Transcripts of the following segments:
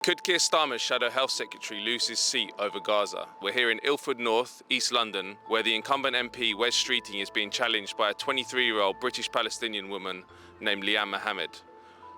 Could Keir Starmer's Shadow Health Secretary lose his seat over Gaza? We're here in Ilford North, East London, where the incumbent MP Wes Streeting is being challenged by a 23-year-old British Palestinian woman named Liane Mohammed.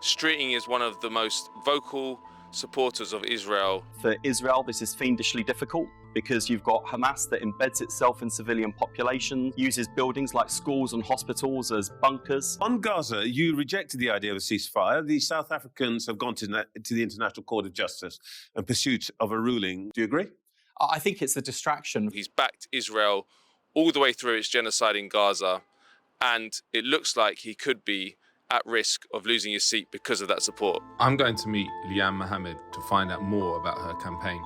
Streeting is one of the most vocal supporters of Israel. For Israel, this is fiendishly difficult because you've got Hamas that embeds itself in civilian population, uses buildings like schools and hospitals as bunkers. On Gaza, you rejected the idea of a ceasefire. The South Africans have gone to the International Court of Justice in pursuit of a ruling. Do you agree? I think it's a distraction. He's backed Israel all the way through its genocide in Gaza, and it looks like he could be at risk of losing his seat because of that support. I'm going to meet Liane Mohammed to find out more about her campaign.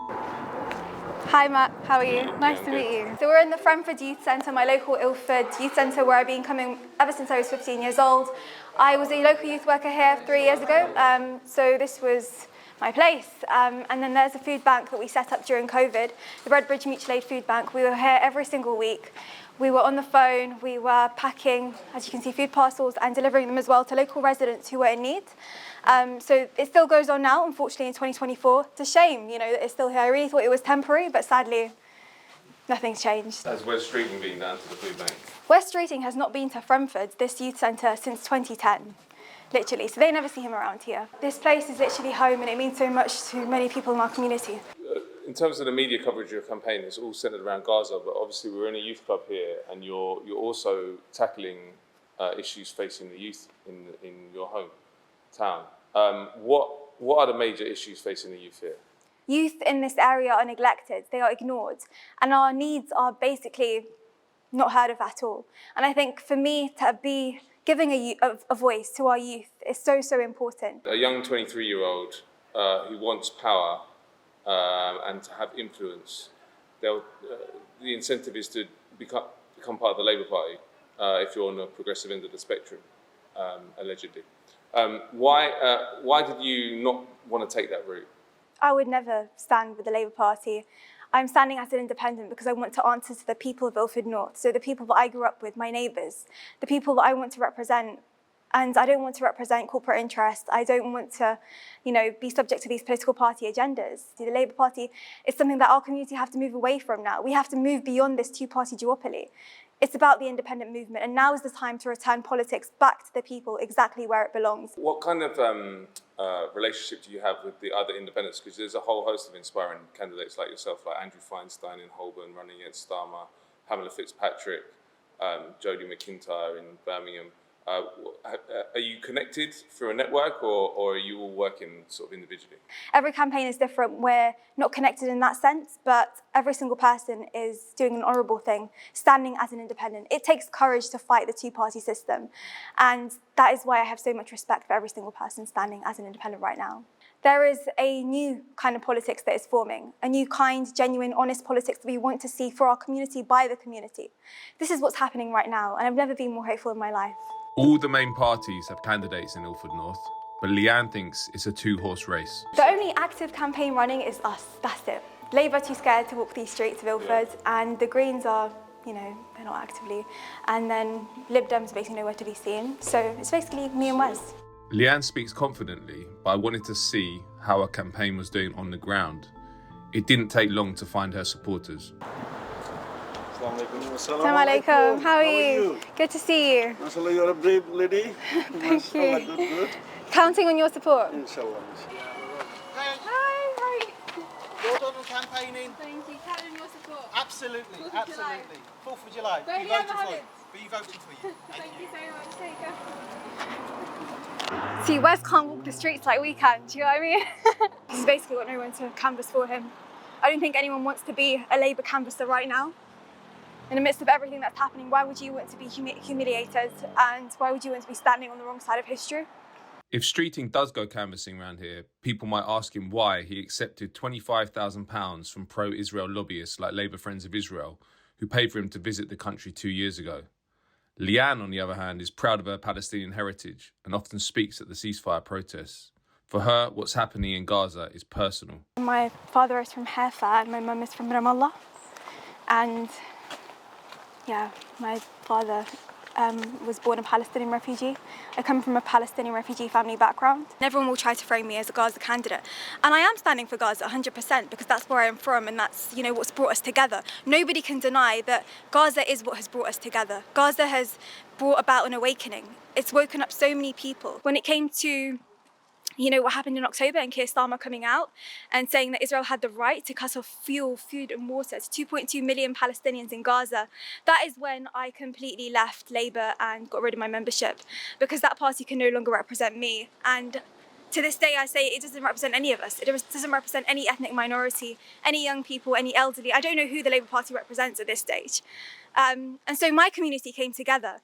Hi Matt, how are you? Nice to meet you. So we're in the Fremford Youth Centre, my local Ilford Youth Centre, where I've been coming ever since I was 15 years old. I was a local youth worker here 3 years ago, so this was my place. And then there's a food bank that we set up during COVID, the Redbridge Mutual Aid Food Bank. We were here every single week. We were on the phone, we were packing, as you can see, food parcels and delivering them as well to local residents who were in need. So it still goes on now, unfortunately, in 2024. It's a shame, that it's still here. I really thought it was temporary, but sadly, nothing's changed. Has Wes Streeting been down to the food bank? Wes Streeting has not been to Fremford, this youth centre, since 2010, literally. So they never see him around here. This place is literally home, and it means so much to many people in our community. In terms of the media coverage of your campaign, it's all centred around Gaza, but obviously we're in a youth club here, and you're also tackling issues facing the youth in your hometown. What are the major issues facing the youth here? Youth in this area are neglected, they are ignored, and our needs are basically not heard of at all. And I think for me to be giving a voice to our youth is so, so important. A young 23-year-old who wants power and to have influence, the incentive is to become part of the Labour Party if you're on the progressive end of the spectrum, allegedly. Why did you not want to take that route? I would never stand with the Labour Party. I'm standing as an independent because I want to answer to the people of Ilford North, so the people that I grew up with, my neighbours, the people that I want to represent. And I don't want to represent corporate interests. I don't want to, be subject to these political party agendas. The Labour Party is something that our community have to move away from now. We have to move beyond this two-party duopoly. It's about the independent movement, and now is the time to return politics back to the people, exactly where it belongs. What kind of relationship do you have with the other independents? Because there's a whole host of inspiring candidates like yourself, like Andrew Feinstein in Holborn running against Starmer, Pamela Fitzpatrick, Jodie McIntyre in Birmingham. Are you connected through a network, or are you all working sort of individually? Every campaign is different. We're not connected in that sense, but every single person is doing an honourable thing, standing as an independent. It takes courage to fight the two-party system, and that is why I have so much respect for every single person standing as an independent right now. There is a new kind of politics that is forming, a new kind, genuine, honest politics that we want to see for our community, by the community. This is what's happening right now, and I've never been more hopeful in my life. All the main parties have candidates in Ilford North, but Liane thinks it's a two-horse race. The only active campaign running is us, that's it. Labour are too scared to walk these streets of Ilford, and the Greens are, they're not actively. And then Lib Dems basically nowhere to be seen. So it's basically me and Wes. Liane speaks confidently, but I wanted to see how her campaign was doing on the ground. It didn't take long to find her supporters. Assalamu alaikum. How are you? Good to see you. Mashallah, you're a brave lady. Thank you. Good. Counting on your support. Inshallah. Hi. Well done on campaigning. Thank you. Counting on your support. Absolutely, 4th of July. absolutely. 4th of July. Where We do you voted have for you. it? We voted for you. Thank you so much. Take care. See, Wes can't walk the streets like we can, do you know what I mean? He's basically got no one to canvass for him. I don't think anyone wants to be a Labour canvasser right now. In the midst of everything that's happening, why would you want to be humiliated, and why would you want to be standing on the wrong side of history? If Streeting does go canvassing around here, people might ask him why he accepted £25,000 from pro-Israel lobbyists like Labour Friends of Israel, who paid for him to visit the country 2 years ago. Liane, on the other hand, is proud of her Palestinian heritage and often speaks at the ceasefire protests. For her, what's happening in Gaza is personal. My father is from Haifa and my mum is from Ramallah. And yeah, my father was born a Palestinian refugee. I come from a Palestinian refugee family background. Everyone will try to frame me as a Gaza candidate. And I am standing for Gaza 100% because that's where I'm from and that's, what's brought us together. Nobody can deny that Gaza is what has brought us together. Gaza has brought about an awakening. It's woken up so many people. When it came to what happened in October and Keir Starmer coming out and saying that Israel had the right to cut off fuel, food and water to 2.2 million Palestinians in Gaza, that is when I completely left Labour and got rid of my membership because that party can no longer represent me. And to this day, I say it doesn't represent any of us. It doesn't represent any ethnic minority, any young people, any elderly. I don't know who the Labour Party represents at this stage. And so my community came together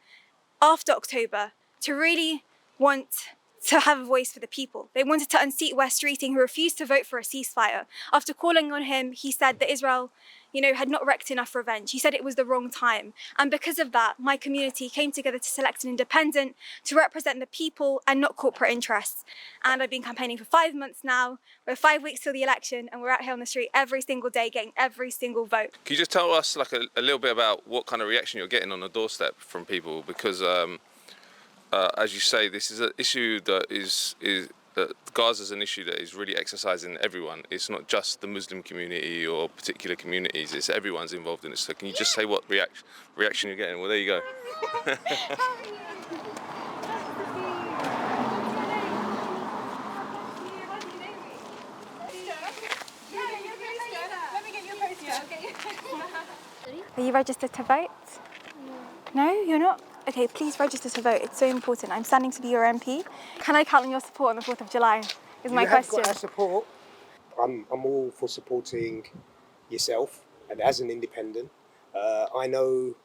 after October to really want to have a voice for the people. They wanted to unseat Wes Streeting, who refused to vote for a ceasefire. After calling on him, he said that Israel, had not wreaked enough revenge. He said it was the wrong time. And because of that, my community came together to select an independent to represent the people and not corporate interests. And I've been campaigning for 5 months now. We're 5 weeks till the election and we're out here on the street every single day getting every single vote. Can you just tell us a little bit about what kind of reaction you're getting on the doorstep from people? Because as you say, this is an issue that Gaza is an issue that is really exercising everyone. It's not just the Muslim community or particular communities, it's everyone's involved in it. So can you just say what reaction you're getting? Well, there you go. Are you registered to vote? No, you're not? Okay, please register to vote. It's so important. I'm standing to be your MP. Can I count on your support on the 4th of July? Is my question. You have got our support. I'm all for supporting yourself, and as an independent, I know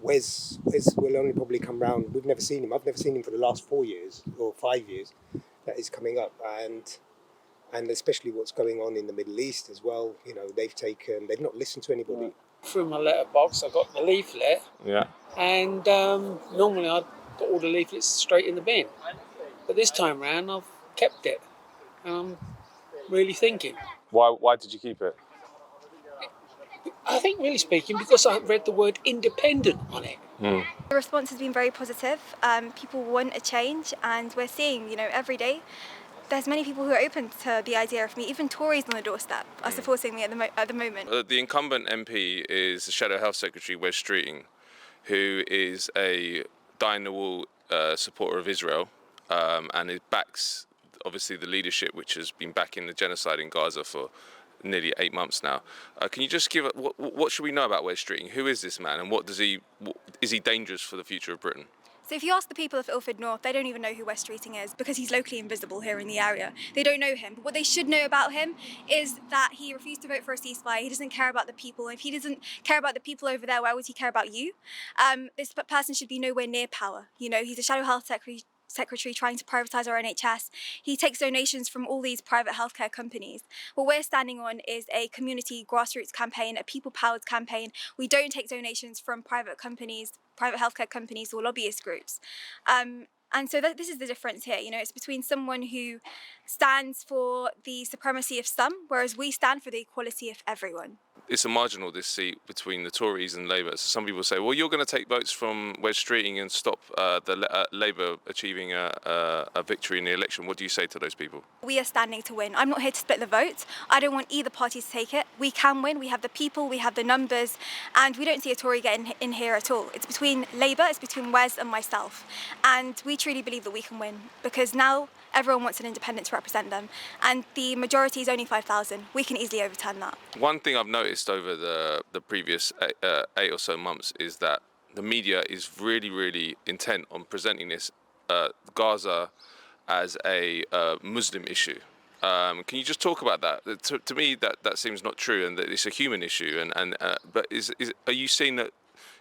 Wes will only probably come round. We've never seen him. I've never seen him for the last 4 years or 5 years that is coming up, and especially what's going on in the Middle East as well. They've not listened to anybody. Through my letterbox, I got the leaflet. Yeah. And normally I'd put all the leaflets straight in the bin. But this time round, I've kept it. And I'm really thinking. Why did you keep it? I think, really speaking, because I read the word independent on it. The response has been very positive. People want a change, and we're seeing, every day, there's many people who are open to the idea of me. Even Tories on the doorstep are supporting me at the moment. The incumbent MP is the Shadow Health Secretary, Wes Streeting, who is a dyed-in-the-wool supporter of Israel, and it backs, obviously, the leadership which has been backing the genocide in Gaza for nearly 8 months now. Can you just give what should we know about Wes Streeting? Who is this man, and is he dangerous for the future of Britain? So if you ask the people of Ilford North, they don't even know who Wes Streeting is because he's locally invisible here in the area. They don't know him. But what they should know about him is that he refused to vote for a ceasefire. He doesn't care about the people. If he doesn't care about the people over there, why would he care about you? This person should be nowhere near power. He's a Shadow Health Secretary trying to privatise our NHS. He takes donations from all these private healthcare companies. What we're standing on is a community grassroots campaign, a people-powered campaign. We don't take donations from private companies, private healthcare companies or lobbyist groups. And so this is the difference here. It's between someone who stands for the supremacy of some, whereas we stand for the equality of everyone. It's a marginal, this seat between the Tories and Labour. So some people say, well, you're going to take votes from Wes Streeting and stop Labour achieving a victory in the election. What do you say to those people? We are standing to win. I'm not here to split the vote. I don't want either party to take it. We can win. We have the people, we have the numbers, and we don't see a Tory getting in here at all. It's between Labour, it's between Wes and myself. And we truly believe that we can win because now everyone wants an independent to represent them. And the majority is only 5,000. We can easily overturn that. One thing I've noticed over the previous 8 or so months is that the media is really, really intent on presenting this Gaza as a Muslim issue. Can you just talk about that? To me, that seems not true, and that it's a human issue. But are you seeing that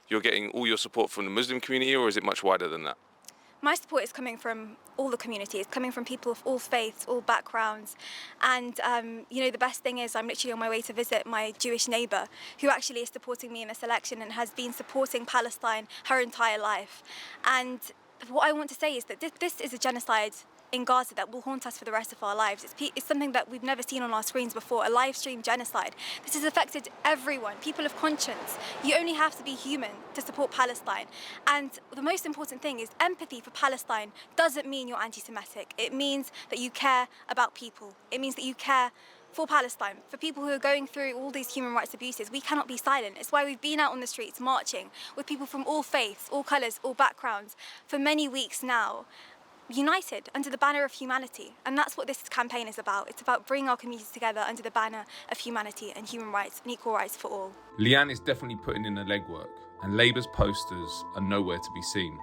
you're getting all your support from the Muslim community, or is it much wider than that? My support is coming from all the communities, coming from people of all faiths, all backgrounds. And, the best thing is I'm literally on my way to visit my Jewish neighbour who actually is supporting me in this election and has been supporting Palestine her entire life. And what I want to say is that this is a genocide in Gaza that will haunt us for the rest of our lives. It's something that we've never seen on our screens before, a live stream genocide. This has affected everyone, people of conscience. You only have to be human to support Palestine. And the most important thing is empathy for Palestine doesn't mean you're anti-Semitic. It means that you care about people. It means that you care for Palestine, for people who are going through all these human rights abuses. We cannot be silent. It's why we've been out on the streets marching with people from all faiths, all colours, all backgrounds for many weeks now, united under the banner of humanity. And that's what this campaign is about. It's about bringing our communities together under the banner of humanity and human rights and equal rights for all. Leanne is definitely putting in the legwork, and Labour's posters are nowhere to be seen.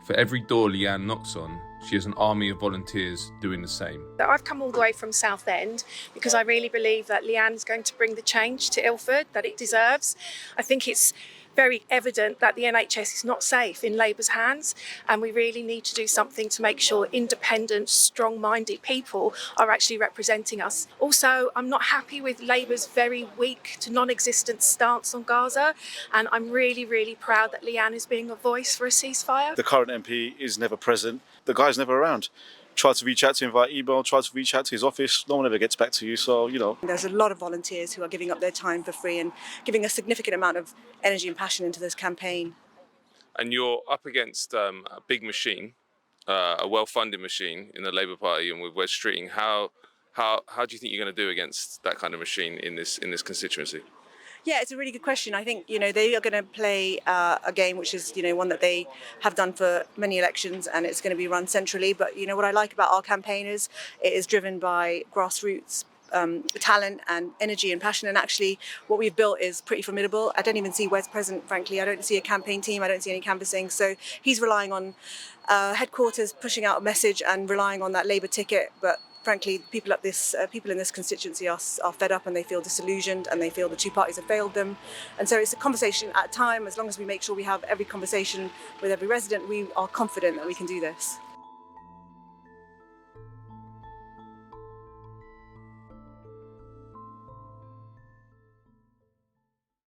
For every door Leanne knocks on, she has an army of volunteers doing the same. I've come all the way from Southend because I really believe that Leanne is going to bring the change to Ilford that it deserves. I think it's very evident that the NHS is not safe in Labour's hands, and we really need to do something to make sure independent, strong-minded people are actually representing us. Also, I'm not happy with Labour's very weak to non-existent stance on Gaza, and I'm really, really proud that Leanne is being a voice for a ceasefire. The current MP is never present. The guy's never around. Try to reach out to him via email, try to reach out to his office, no one ever gets back to you, so, you know. There's a lot of volunteers who are giving up their time for free and giving a significant amount of energy and passion into this campaign. And you're up against a big machine, a well-funded machine in the Labour Party and with Wes Streeting. How do you think you're going to do against that kind of machine in this constituency? Yeah, it's a really good question. I think, they are going to play a game which is, one that they have done for many elections, and it's going to be run centrally. But, what I like about our campaign is it is driven by grassroots talent and energy and passion. And actually what we've built is pretty formidable. I don't even see Wes present, frankly. I don't see a campaign team. I don't see any canvassing. So he's relying on headquarters pushing out a message and relying on that Labour ticket. But frankly, people in this constituency are fed up, and they feel disillusioned, and they feel the two parties have failed them. And so it's a conversation at a time. As long as we make sure we have every conversation with every resident, we are confident that we can do this.